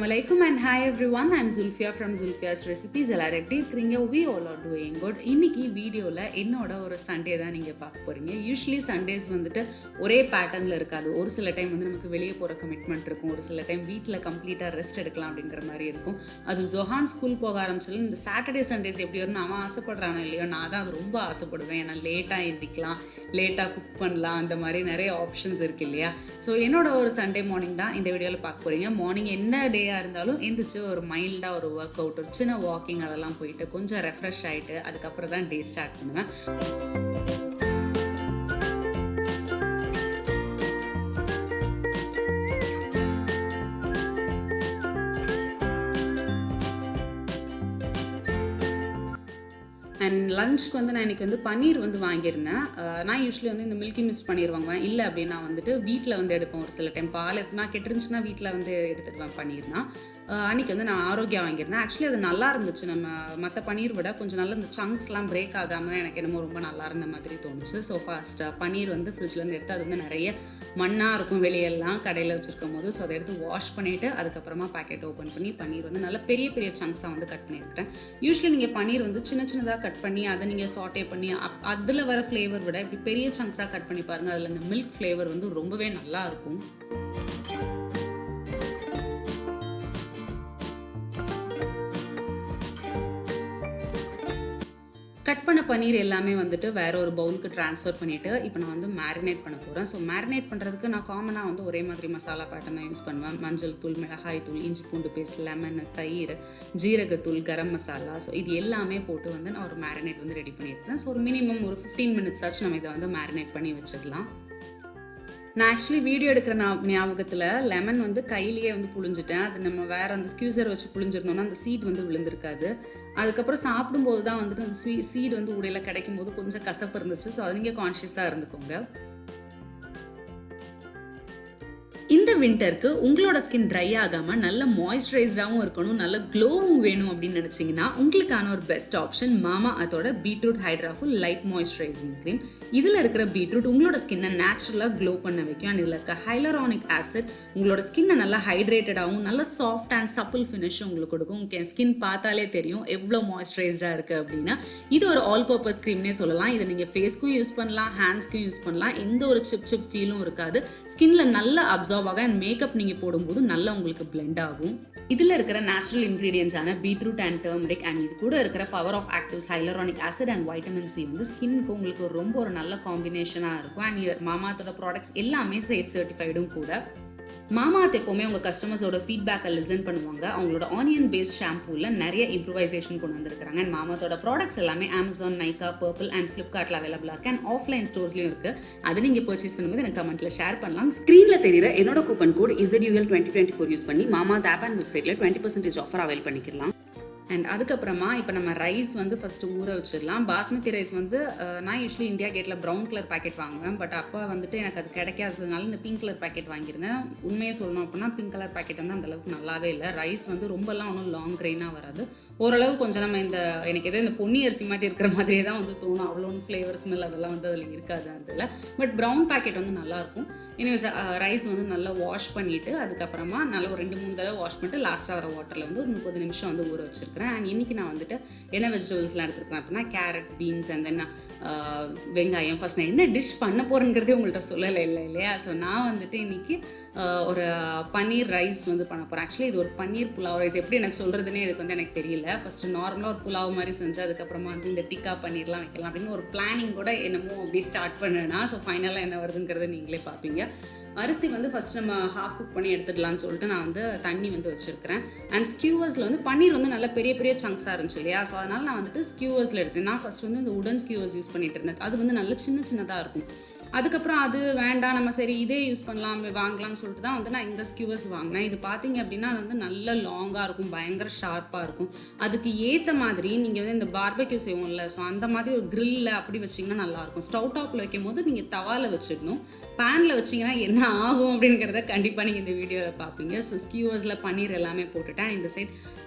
Assalamu alaikum and hi everyone. I'm Zulfia from Zulfia's Recipes. எல்லாரும் எப்படி இருக்கீங்க? We all are doing good. இன்னைக்கு வீடியோவில் என்னோட ஒரு சண்டே தான் நீங்கள் பார்க்க போகிறீங்க. யூஸ்வலி சண்டேஸ் வந்துட்டு ஒரே பேட்டர்னில் இருக்காது. ஒரு சில டைம் வந்து நமக்கு வெளியே போகிற கமிட்மெண்ட் இருக்கும், ஒரு சில டைம் வீட்டில் கம்ப்ளீட்டாக ரெஸ்ட் எடுக்கலாம் அப்படிங்கிற மாதிரி இருக்கும். அது ஜொஹான் ஸ்கூல் போக ஆரம்பிச்சாலும் இந்த சாட்டர்டே சண்டேஸ் எப்படி வரும்னு அவன் ஆசைப்படுறானோ இல்லையோ, நான் தான் அது ரொம்ப ஆசைப்படுவேன். ஏன்னா லேட்டாக எந்திக்கலாம், லேட்டாக குக் பண்ணலாம், அந்த மாதிரி நிறைய ஆப்ஷன்ஸ் இருக்குது இல்லையா. ஸோ என்னோட ஒரு சண்டே மார்னிங் தான் இந்த வீடியோவில் பார்க்க போகிறீங்க. மார்னிங் என்ன டேயாக இருந்தாலும் எந்திரிச்சு ஒரு மைல்டாக ஒரு ஒர்க் அவுட், ஒரு சின்ன வாக்கிங் அதெல்லாம் போயிட்டு கொஞ்சம் ரெஃப்ரெஷ் ஆகிட்டு அதுக்கப்புறம் தான் டே ஸ்டார்ட் பண்ணுவேன். அண்ட் லஞ்சுக்கு வந்து நான் இன்றைக்கி வந்து பன்னீர் வந்து வாங்கியிருந்தேன். நான் யூஸ்வலி வந்து இந்த மில்கி மிஸ்ட் பன்னீர் வாங்குவேன். இல்லை அப்படின்னா வந்துட்டு வீட்டில் வந்து எடுப்பேன். ஒரு சில டைம் பால் நான் கெட்டுருந்துச்சுன்னா வீட்டில் வந்து எடுத்துடுவேன் பன்னீர்னா. அன்றைக்கி வந்து நான் ஆரோக்கியா வாங்கியிருந்தேன். ஆக்சுவலி அது நல்லா இருந்துச்சு. நம்ம மற்ற பன்னீர் விட கொஞ்சம் நல்ல இந்த சங்க்ஸ்லாம் பிரேக் ஆகாமல் எனக்கு என்னமோ ரொம்ப நல்லா இருந்த மாதிரி தோணுச்சு. ஸோ ஃபர்ஸ்ட் பன்னீர் வந்து ஃப்ரிட்ஜ்லேருந்து எடுத்து அது வந்து நிறைய மண்ணாக இருக்கும் வெளியெல்லாம் கடையில் வச்சுருக்கும் போது. ஸோ அதை எடுத்து வாஷ் பண்ணிவிட்டு அதுக்கப்புறமா பேக்கெட் ஓப்பன் பண்ணி பன்னீர் வந்து நல்லா பெரிய பெரிய சங்க்ஸாக வந்து கட் பண்ணியிருக்கிறேன். யூஸ்வலி நீங்கள் பன்னீர் வந்து சின்ன சின்னதாக கட் பண்ணி அதை நீங்கள் சாட்டே பண்ணி அதில் வர ஃப்ளேவர் விட இப்படி பெரிய சங்க்ஸாக கட் பண்ணி பாருங்கள். அதில் இந்த மில்க் ஃப்ளேவர் வந்து ரொம்பவே நல்லா இருக்கும். கட் பண்ண பன்னீர் எல்லாமே வந்துட்டு வேறு ஒரு பவுலுக்கு ட்ரான்ஸ்ஃபர் பண்ணிவிட்டு இப்போ நான் வந்து மேரினேட் பண்ண போகிறேன். ஸோ மேரினேட் பண்ணுறதுக்கு நான் காமனாக வந்து ஒரே மாதிரி மசாலா பேட்டர்ன் தான் யூஸ் பண்ணுவேன். மஞ்சள் தூள், மிளகாய் தூள், இஞ்சி பூண்டு பேஸ்ட், லெமன், தயிர், ஜீரகத்தூள், கரம் மசாலா, ஸோ இது எல்லாமே போட்டு வந்து நான் ஒரு மேரினேட் வந்து ரெடி பண்ணியிருக்கேன். ஸோ ஒரு மினிமம் ஒரு 15 minutes ஆச்சு நம்ம இதை வந்து மேரினேட் பண்ணி வச்சிடலாம். நான் ஆக்சுவலி வீடியோ எடுக்கிற ஞாபகத்தில் லெமன் வந்து கையிலேயே வந்து புழிஞ்சிட்டேன். அது நம்ம வேறு அந்த ஸ்க்யூசர் வச்சு புழிஞ்சிருந்தோம்னா அந்த சீட் வந்து விழுந்திருக்காது. அதுக்கப்புறம் சாப்பிடும்போது தான் வந்துட்டு அந்த சீட் வந்து உடையில் கிடைக்கும் போது கொஞ்சம் கசப்பு இருந்துச்சு. ஸோ அது நீங்கள் கான்ஷியஸாக இருந்துக்கோங்க. இந்த வின்டருக்கு உங்களோட ஸ்கின் ட்ரை ஆகாமல் நல்ல மாய்ஸ்சரைஸ்டாகவும் இருக்கணும், நல்ல க்ளோவும் வேணும் அப்படின்னு நினச்சிங்கன்னா உங்களுக்கான ஒரு பெஸ்ட் ஆப்ஷன் மாமா அதோட பீட்ரூட் ஹைட்ராஃபுல் லைட் மாய்ஸ்சரைசிங் க்ரீம். இதில் இருக்கிற பீட்ரூட் உங்களோட ஸ்கின்னை நேச்சுரலாக க்ளோ பண்ண வைக்கும். அண்ட் இதில் இருக்க ஹைலரானிக் ஆசிட் உங்களோட ஸ்கின்னை நல்லா ஹைட்ரேட்டடாகவும் நல்ல சாஃப்ட் அண்ட் சப்பிள் ஃபினிஷும் உங்களுக்கு கொடுக்கும். உங்கள் ஸ்கின் பார்த்தாலே தெரியும் எவ்வளோ மாய்ஸ்சரைஸ்டாக இருக்குது அப்படின்னா. இது ஒரு ஆல் பர்பஸ் க்ரீம்னே சொல்லலாம். இதை நீங்கள் ஃபேஸ்க்கும் யூஸ் பண்ணலாம், ஹேண்ட்ஸ்க்கும் யூஸ் பண்ணலாம். எந்த ஒரு சிப் ஃபீலும் இருக்காது. ஸ்கின்ல நல்லா அப்சார்ப் ஆக அண்ட் மேக்கப் நீங்கள் போடும்போது நல்லா உங்களுக்கு பிளெண்ட் ஆகும். இதில் இருக்கிற நேச்சுரல் இன்க்ரீடியன்ஸான பீட்ரூட் அண்ட் டர்மரிக் அண்ட் இது கூட இருக்கிற power of actives, hyaluronic acid and vitamin C வந்து ஸ்கின்னுக்கு உங்களுக்கு ரொம்ப ஒரு நல்ல காம்பினேஷனாக இருக்கும். அண்ட் மாமாத்தோட ப்ராடக்ட்ஸ் எல்லாமே சேஃப் சர்டிஃபைடும் கூட. மாமாத் எப்போவுமே உங்கள் கஸ்டமர்ஸோட ஃபீட்பேக்கை லிசன் பண்ணுவாங்க. அவங்களோட ஆனியன் பேஸ்ட் ஷாம்பூவில் நிறைய இம்ப்ரூவைசேஷன் கொண்டு வந்திருக்காங்க. அண்ட் மாமாத்தோட ப்ராடக்ட்ஸ் எல்லாமே அமேசான், நைக்கா, பர்பிள் அண்ட் ஃப்ளிப்கார்ட்டில் அவைலபிளாக இருக்குது. அண்ட் ஆஃப்லைன் ஸ்டோர்ஸ்லையும் இருக்குது. அதை நீங்கள் பர்ச்சேஸ் பண்ணும்போது எனக்கு கமெண்ட்டில் ஷேர் பண்ணலாம். ஸ்க்ரீனில் தெரியுற என்னோட கூப்பன் கோட் ZUL 2024 யூஸ் பண்ணி மாமாத் ஆப் அண்ட் வெப்சைட்டில் 20% ஆஃபர் அவைல் பண்ணிக்கலாம். அண்ட் அதுக்கப்புறமா இப்போ நம்ம ரைஸ் வந்து ஃபஸ்ட்டு ஊற வச்சிடலாம். பாஸ்மதி ரைஸ் வந்து நான் யூஸ்வலி இந்தியா கேட்டில் ப்ரௌன் கலர் பேக்கெட் வாங்குவேன். பட் அப்போ வந்துட்டு எனக்கு அது கிடைக்காததுனால இந்த பிங்க் கலர் பேக்கெட் வாங்கியிருந்தேன். உண்மையை சொல்லணும் அப்படின்னா பிங்க் கலர் பேக்கெட் வந்து அந்தளவுக்கு நல்லாவே இல்லை. ரைஸ் வந்து ரொம்பலாம் ஒன்றும் லாங் கிரெயினாக வராது. ஓரளவு கொஞ்சம் நம்ம எனக்கு ஏதோ இந்த பொன்னி அரிசி மாதிரி இருக்கிற மாதிரியே தான் வந்து தோணும். அவ்வளோ ஒன்றும் ஃப்ளேவர் ஸ்மெல் அதெல்லாம் வந்து அதில் இருக்காது அதில். பட் ப்ரௌன் பேக்கெட் வந்து நல்லாயிருக்கும். எனிவேஸ் ரைஸ் வந்து நல்லா வாஷ் பண்ணிவிட்டு அதுக்கப்புறமா நல்லா ஒரு 2-3 தடவை வாஷ் பண்ணிட்டு லாஸ்ட்டாக வர வாட்டரில் வந்து ஒரு 30 நிமிஷம் வந்து ஊற வச்சுருக்கேன். அண்ட் இன்றைக்கி நான் வந்துட்டு என்ன வெஜிடபிள்ஸ்லாம் எடுத்துருக்கேன் அப்படின்னா கேரட், பீன்ஸ் அண்ட் தென் வெங்காயம். ஃபர்ஸ்ட் நான் என்ன டிஷ் பண்ண போகிறேங்கிறதே உங்கள்கிட்ட சொல்லலை இல்லையா. ஸோ நான் வந்துட்டு இன்றைக்கி ஒரு பன்னீர் ரைஸ் வந்து பண்ண போகிறேன். ஆக்சுவலி இது ஒரு பன்னீர் புலாவ் ரைஸ். எப்படி எனக்கு சொல்கிறதுனே இதுக்கு வந்து எனக்கு தெரியல. ஃபஸ்ட்டு நார்மலாக ஒரு புலாவ் மாதிரி செஞ்சு அதுக்கப்புறமா வந்து இந்த டிக்கா பன்னீர்லாம் வைக்கலாம் அப்படின்னு ஒரு பிளானிங் கூட என்னமோ அப்படி ஸ்டார்ட் பண்ணேன்னா. ஸோ ஃபைனலாக என்ன வருதுங்கிறத நீங்களே பார்ப்பீங்க. அரிசி வந்து ஃபஸ்ட் நம்ம ஹாஃப் குக் பண்ணி எடுத்துடலான்னு சொல்லிட்டு நான் வந்து தண்ணி வந்து வச்சுருக்கிறேன். அண்ட் ஸ்கியூவர்ஸில் வந்து பன்னீர் வந்து நல்லா பெரிய பெரிய சங்க்ஸாக இருந்துச்சு இல்லையா. ஸோ அதனால் நான் வந்துட்டு ஸ்கியூவர்ஸில் எடுத்தேன். நான் ஃபஸ்ட் வந்து இந்த உடன் ஸ்கியூவர்ஸ் யூஸ் பண்ணிட்டு இருந்தேன். அது வந்து நல்ல சின்னதாக இருக்கும். அதுக்கப்புறம் அது வேண்டாம், நம்ம சரி இதே யூஸ் பண்ணலாம் வாங்கலாம்னு சொல்லிட்டு தான் வந்து நான் இந்த ஸ்கியூவர்ஸ் வாங்கினேன். இது பார்த்தீங்க அப்படின்னா வந்து நல்ல லாங்காக இருக்கும், பயங்கர ஷார்ப்பாக இருக்கும். அதுக்கு ஏற்ற மாதிரி நீங்கள் வந்து இந்த பார்பெக்யூ செய்வோம்ல, ஸோ அந்த மாதிரி ஒரு க்ரில்லில் அப்படி வச்சிங்கன்னா நல்லாயிருக்கும். ஸ்டவ் டாப்பில் வைக்கும் போது நீங்கள் தவாவில் வச்சிடணும். பேனில் வச்சிங்கன்னா என்ன ஆகும் அப்படிங்கிறத கண்டிப்பாக நீங்கள் இந்த வீடியோவில் பார்ப்பீங்க. ஸோ ஸ்கியூவர்ஸில் பன்னீர் எல்லாமே போட்டுட்டேன். இந்த சைட்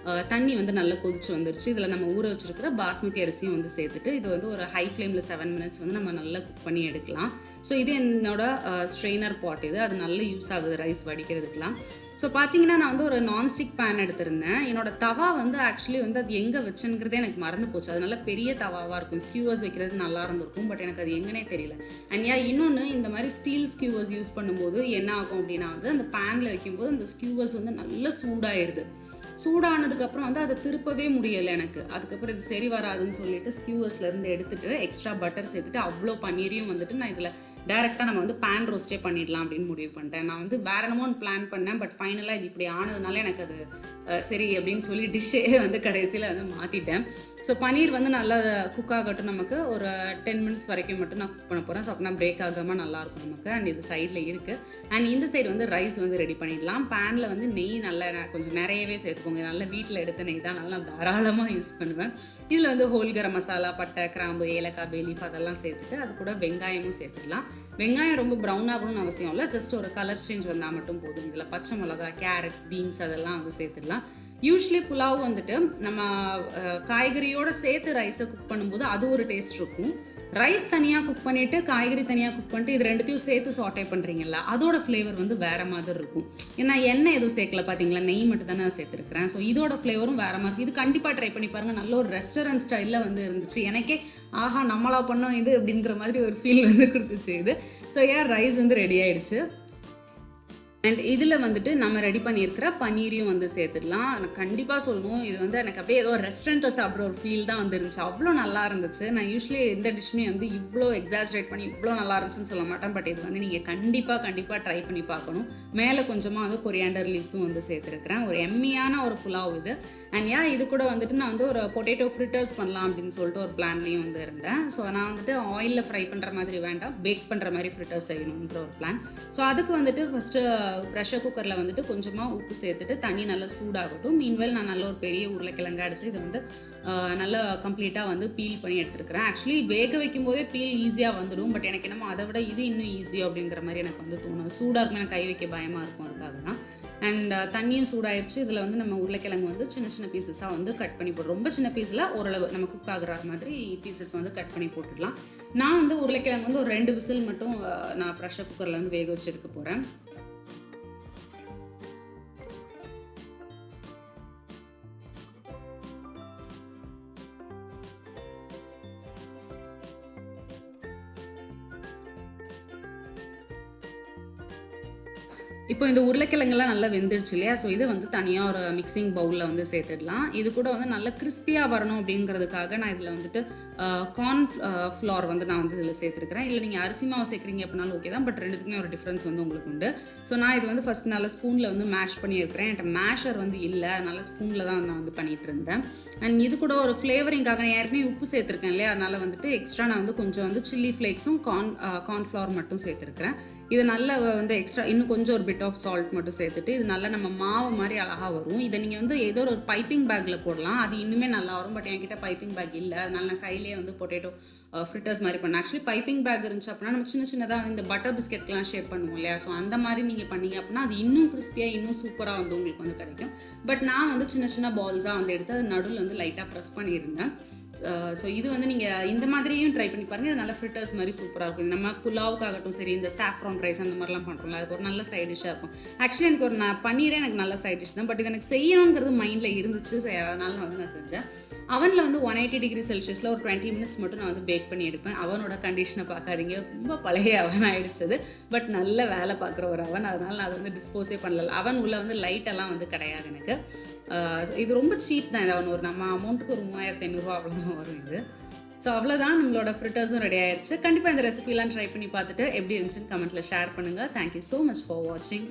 தண்ணி வந்து நல்லா கொதிச்சு வந்துருச்சு. இதில் நம்ம ஊற வச்சுருக்கிற பாஸ்மதி அரிசியும் வந்து சேர்த்துட்டு இது வந்து ஒரு ஹை ஃப்ளேமில் 7 minutes வந்து நம்ம நல்லா குக் பண்ணி எடுக்கலாம். ஸோ இது என்னோட ஸ்ட்ரெயினர் பாட். இது அது நல்ல யூஸ் ஆகுது ரைஸ் வடிக்கிறதுக்கெலாம். ஸோ பார்த்தீங்கன்னா நான் வந்து ஒரு நான்ஸ்டிக் பேன் எடுத்திருந்தேன். என்னோட தவா வந்து ஆக்சுவலி வந்து அது எங்கே வச்சுங்கிறதே எனக்கு மறந்து போச்சு. அது நல்ல பெரிய தவாவாக இருக்கும். ஸ்கியூவர்ஸ் வைக்கிறது நல்லா இருந்திருக்கும். பட் எனக்கு அது எங்கனே தெரியல. அண்ட் இன்னொன்று இந்த மாதிரி ஸ்டீல் ஸ்கியூவர்ஸ் யூஸ் பண்ணும்போது என்ன ஆகும் அப்படின்னா வந்து அந்த பேனில் வைக்கும்போது அந்த ஸ்கியூவர்ஸ் வந்து நல்ல சூடாயிருது. சூடானதுக்கப்புறம் வந்து அதை திருப்பவே முடியலை எனக்கு. அதுக்கப்புறம் இது சரி வராதுன்னு சொல்லிட்டு ஸ்கியூவர்ஸ்லேருந்து எடுத்துகிட்டு எக்ஸ்ட்ரா பட்டர் சேர்த்துட்டு அவ்வளோ பன்னீரையும் வந்துட்டு நான் இதில் டேரெக்டாக நம்ம வந்து பேன் ரோஸ்டே பண்ணிடலாம் அப்படின்னு முடிவு பண்ணிட்டேன். நான் வந்து வேற என்னமோ பிளான் பண்ணேன். பட் ஃபைனலாக இது இப்படி ஆனதுனால எனக்கு அது சரி அப்படின்னு சொல்லி டிஷ்ஷே வந்து கடைசியில் வந்து மாற்றிட்டேன். ஸோ பன்னீர் வந்து நல்லா குக் ஆகட்டும். நமக்கு ஒரு 10 மினிட்ஸ் வரைக்கும் மட்டும் நான் குக் பண்ண போகிறேன். ஸோ அப்படின்னா பிரேக் ஆகாமல் நல்லாயிருக்கும் நமக்கு. அண்ட் இது சைடில் இருக்குது. அண்ட் இந்த சைடு வந்து ரைஸ் வந்து ரெடி பண்ணிடலாம். பேனில் வந்து நெய் நல்லா கொஞ்சம் நிறையவே சேர்த்துக்கோங்க. நல்லா வீட்டில் எடுத்த நெய் தான் நல்லா தாராளமாக யூஸ் பண்ணுவேன். இதில் வந்து ஹோல் கரம் மசாலா, பட்டை, கிராம்பு, ஏலக்காய், பே லீஃப் அதெல்லாம் சேர்த்துட்டு அது கூட வெங்காயமும் சேர்த்துடலாம். வெங்காயம் ரொம்ப ப்ரௌன் ஆகணும்னு அவசியம் இல்லை. ஜஸ்ட் ஒரு கலர் சேஞ்ச் வந்தால் மட்டும் போதும். இதில் பச்சை மிளகா, கேரட், பீன்ஸ் அதெல்லாம் வந்து சேர்த்துடலாம். யூஸ்வலி புலாவ் வந்துட்டு நம்ம காய்கறியோடு சேர்த்து ரைஸை குக் பண்ணும்போது அது ஒரு டேஸ்ட் இருக்கும். ரைஸ் தனியாக குக் பண்ணிவிட்டு காய்கறி தனியாக குக் பண்ணிட்டு இது ரெண்டுத்தையும் சேர்த்து சாட்டே பண்ணுறீங்களா, அதோட ஃப்ளேவர் வந்து வேறு மாதிரி இருக்கும். ஏன்னா எண்ணெய் எதுவும் சேர்க்கல பார்த்தீங்களா, நெய் மட்டும் தானே சேர்த்துருக்கிறேன். ஸோ இதோட ஃப்ளேவரும் வேறு மாதிரி. இது கண்டிப்பாக ட்ரை பண்ணி பாருங்கள். நல்ல ஒரு ரெஸ்டாரண்ட் ஸ்டைலில் வந்து இருந்துச்சு. எனக்கே ஆஹா நம்மளா பண்ணோம் இது அப்படிங்கிற மாதிரி ஒரு ஃபீல் வந்து கொடுத்துச்சு இது. ஸோ ரைஸ் வந்து ரெடி ஆகிடுச்சு. அண்ட் இதில் வந்துட்டு நம்ம ரெடி பண்ணியிருக்கிற பன்னீரையும் வந்து சேர்த்துடலாம். நான் கண்டிப்பாக சொல்லணும், இது வந்து எனக்கு அப்படியே ஏதோ ரெஸ்டாரண்ட்டில் சாப்பிட்ற ஒரு ஃபீல் தான் வந்துருந்துச்சு. அவ்வளோ நல்லா இருந்துச்சு. நான் யூஸ்வலி எந்த டிஷ்ஷுமே வந்து இவ்வளோ எக்ஸாஜரேட் பண்ணி இவ்வளோ நல்லா இருந்துச்சுன்னு சொல்ல மாட்டேன். பட் இது வந்து நீங்கள் கண்டிப்பாக ட்ரை பண்ணி பார்க்கணும். மேலே கொஞ்சமாக வந்து கொரியாண்டர் லீவ்ஸும் வந்து சேர்த்துருக்கிறேன். ஒரு எம்மியான ஒரு புலாவ் இது. அண்ட் இது கூட வந்துட்டு நான் வந்து ஒரு பொட்டேட்டோ ஃப்ரிட்டர்ஸ் பண்ணலாம் அப்படின்னு சொல்லிட்டு ஒரு பிளான்லேயும் வந்து இருந்தேன். ஸோ நான் வந்துட்டு ஆயிலில் ஃப்ரை பண்ணுற மாதிரி வேண்டாம், பேக் பண்ணுற மாதிரி ஃப்ரிட்டர்ஸ் செய்யணுன்ற ஒரு பிளான். ஸோ அதுக்கு வந்துட்டு ஃபஸ்ட்டு ப்ரெஷர் குக்கரில் வந்துட்டு கொஞ்சமாக உப்பு சேர்த்துட்டு தண்ணி நல்லா சூடாகட்டும். மீன்வேல் நான் நல்ல ஒரு பெரிய உருளைக்கிழங்கா எடுத்து இதை வந்து நல்லா கம்ப்ளீட்டாக வந்து பீல் பண்ணி எடுத்துருக்கிறேன். ஆக்சுவலி வேக வைக்கும் போதே பீல் ஈஸியாக வந்துடும். பட் எனக்கு என்னமோ அதை விட இது இன்னும் ஈஸியாக அப்படிங்கிற மாதிரி எனக்கு வந்து தோணும். சூடாக இருக்கும், எனக்கு கை வைக்க பயமாக இருக்கும். அதுக்காக தான். அண்ட் தண்ணியும் சூடாயிருச்சு. இதில் வந்து நம்ம உருளைக்கிழங்கு வந்து சின்ன சின்ன பீசஸாக வந்து கட் பண்ணி போடுறோம். ரொம்ப சின்ன பீஸில் ஓரளவு நம்ம குக் ஆகிற மாதிரி பீசஸ் வந்து கட் பண்ணி போட்டுடலாம். நான் வந்து உருளைக்கிழங்கு வந்து ஒரு 2 விசில் மட்டும் நான் ப்ரெஷர் குக்கரில் வந்து வேக வச்சு எடுக்க போகிறேன். இப்போ இந்த உருளைக்கிழங்கெல்லாம் நல்லா வெந்துடுச்சு இல்லையா. ஸோ இதை வந்து தனியாக ஒரு மிக்சிங் பவுலில் வந்து சேர்த்துடலாம். இது கூட வந்து நல்லா கிறிஸ்பியாக வரணும் அப்படிங்கிறதுக்காக நான் இதில் வந்துட்டு கார்ன் ஃப்ளோர் வந்து நான் வந்து இதில் சேர்த்துருக்கிறேன். இல்லை நீங்கள் அரிசி மாவு சேர்க்குறீங்க அப்படின்னாலும் ஓகே தான். பட் ரெண்டுத்துக்குமே ஒரு டிஃப்ரென்ஸ் வந்து உங்களுக்கு உண்டு. ஸோ நான் இது வந்து ஃபஸ்ட் நல்லா ஸ்பூனில் வந்து மேஷ் பண்ணியிருக்கிறேன். என்கிட்ட மேஷர் வந்து இல்லை, அதனால் ஸ்பூனில் தான் நான் வந்து பண்ணிகிட்டு இருந்தேன். அண்ட் இது கூட ஒரு ஃப்ளேவரிங்காக நான் ஏற்கனவே உப்பு சேர்த்துருக்கேன் இல்லையா, அதனால் வந்துட்டு எக்ஸ்ட்ரா நான் வந்து கொஞ்சம் வந்து சில்லி ஃப்ளேக்ஸும் கார்ன்ஃப்ளவர் மட்டும் சேர்த்துருக்கிறேன். இது நல்லா வந்து எக்ஸ்ட்ரா இன்னும் கொஞ்சம் ஒரு பிட் ஆஃப் சால்ட் மட்டும் சேர்த்துட்டு இது நல்லா நம்ம மாவு மாதிரி அழகாக வரும். இதை நீங்கள் வந்து ஏதோ ஒரு பைப்பிங் பேக்கில் போடலாம், அது இன்னுமே நல்லா வரும். பட் என்கிட்ட பைப்பிங் பேக் இல்லை, அதனால நான் கையிலேயே வந்து பொட்டேட்டோ ஃப்ரிட்டர்ஸ் மாதிரி பண்ணேன். ஆக்சுவலி பைப்பிங் பேக் இருந்துச்சு அப்படின்னா நம்ம சின்ன சின்னதாக வந்து இந்த பட்டர் பிஸ்கெட்லாம் ஷேப் பண்ணுவோம் இல்லையா. ஸோ அந்த மாதிரி நீங்கள் பண்ணீங்க அப்படின்னா அது இன்னும் கிறிஸ்பியாக இன்னும் சூப்பராக வந்து உங்களுக்கு வந்து கிடைக்கும். பட் நான் வந்து சின்ன சின்ன பால்ஸாக வந்து எடுத்து அது நடுவில் வந்து லைட்டாக ப்ரெஸ் பண்ணியிருந்தேன். ஸோ இது வந்து நீங்கள் இந்த மாதிரியும் ட்ரை பண்ணி பாருங்கள். இது நல்ல ஃப்ரிட்டர்ஸ் மாதிரி சூப்பராக இருக்கும். நம்ம புலாவுக்காகட்டும் சரி, இந்த சாஃப்ரான் ரைஸ் அந்த மாதிரிலாம் பண்ணுறோம்ல, அதுக்கு ஒரு நல்ல சைட் டிஷ்ஷாக இருக்கும். ஆக்சுவலி எனக்கு ஒரு பன்னீரே எனக்கு நல்ல சைட் டிஷ் தான். பட் இது எனக்கு செய்யணுங்கிறது மைண்டில் இருந்துச்சு. ஸோ அதனால வந்து நான் செஞ்சேன். அவனில் வந்து 180 டிகிரி செல்சியஸில் ஒரு 20 மினிட்ஸ் மட்டும் நான் வந்து பேக் பண்ணி எடுப்பேன். அவனோட கண்டிஷனை பார்க்காதீங்க, ரொம்ப பழைய அவன் ஆகிடுச்சது. பட் நல்ல வேலை பார்க்குற ஒரு அவன், அதனால் நான் அதை வந்து டிஸ்போஸே பண்ணல. அவன் உள்ள வந்து லைட்டெல்லாம் வந்து கிடையாது எனக்கு. இது ரொம்ப சீப் தான். இது அவன் ஒரு நம்ம அமௌண்ட்டுக்கு ஒரு 3500 அவ்வளோதான் வரும் இது. ஸோ அவ்வளோதான், நம்மளோட ஃப்ரிட்டர்ஸும் ரெடி ஆயிடுச்சு. கண்டிப்பாக இந்த ரெசிபிலாம் ட்ரை பண்ணி பார்த்துட்டு எப்படி இருந்துச்சுன்னு கமெண்ட்டில் ஷேர் பண்ணுங்கள். தேங்க்யூ ஸோ மச் ஃபார் வாட்சிங்.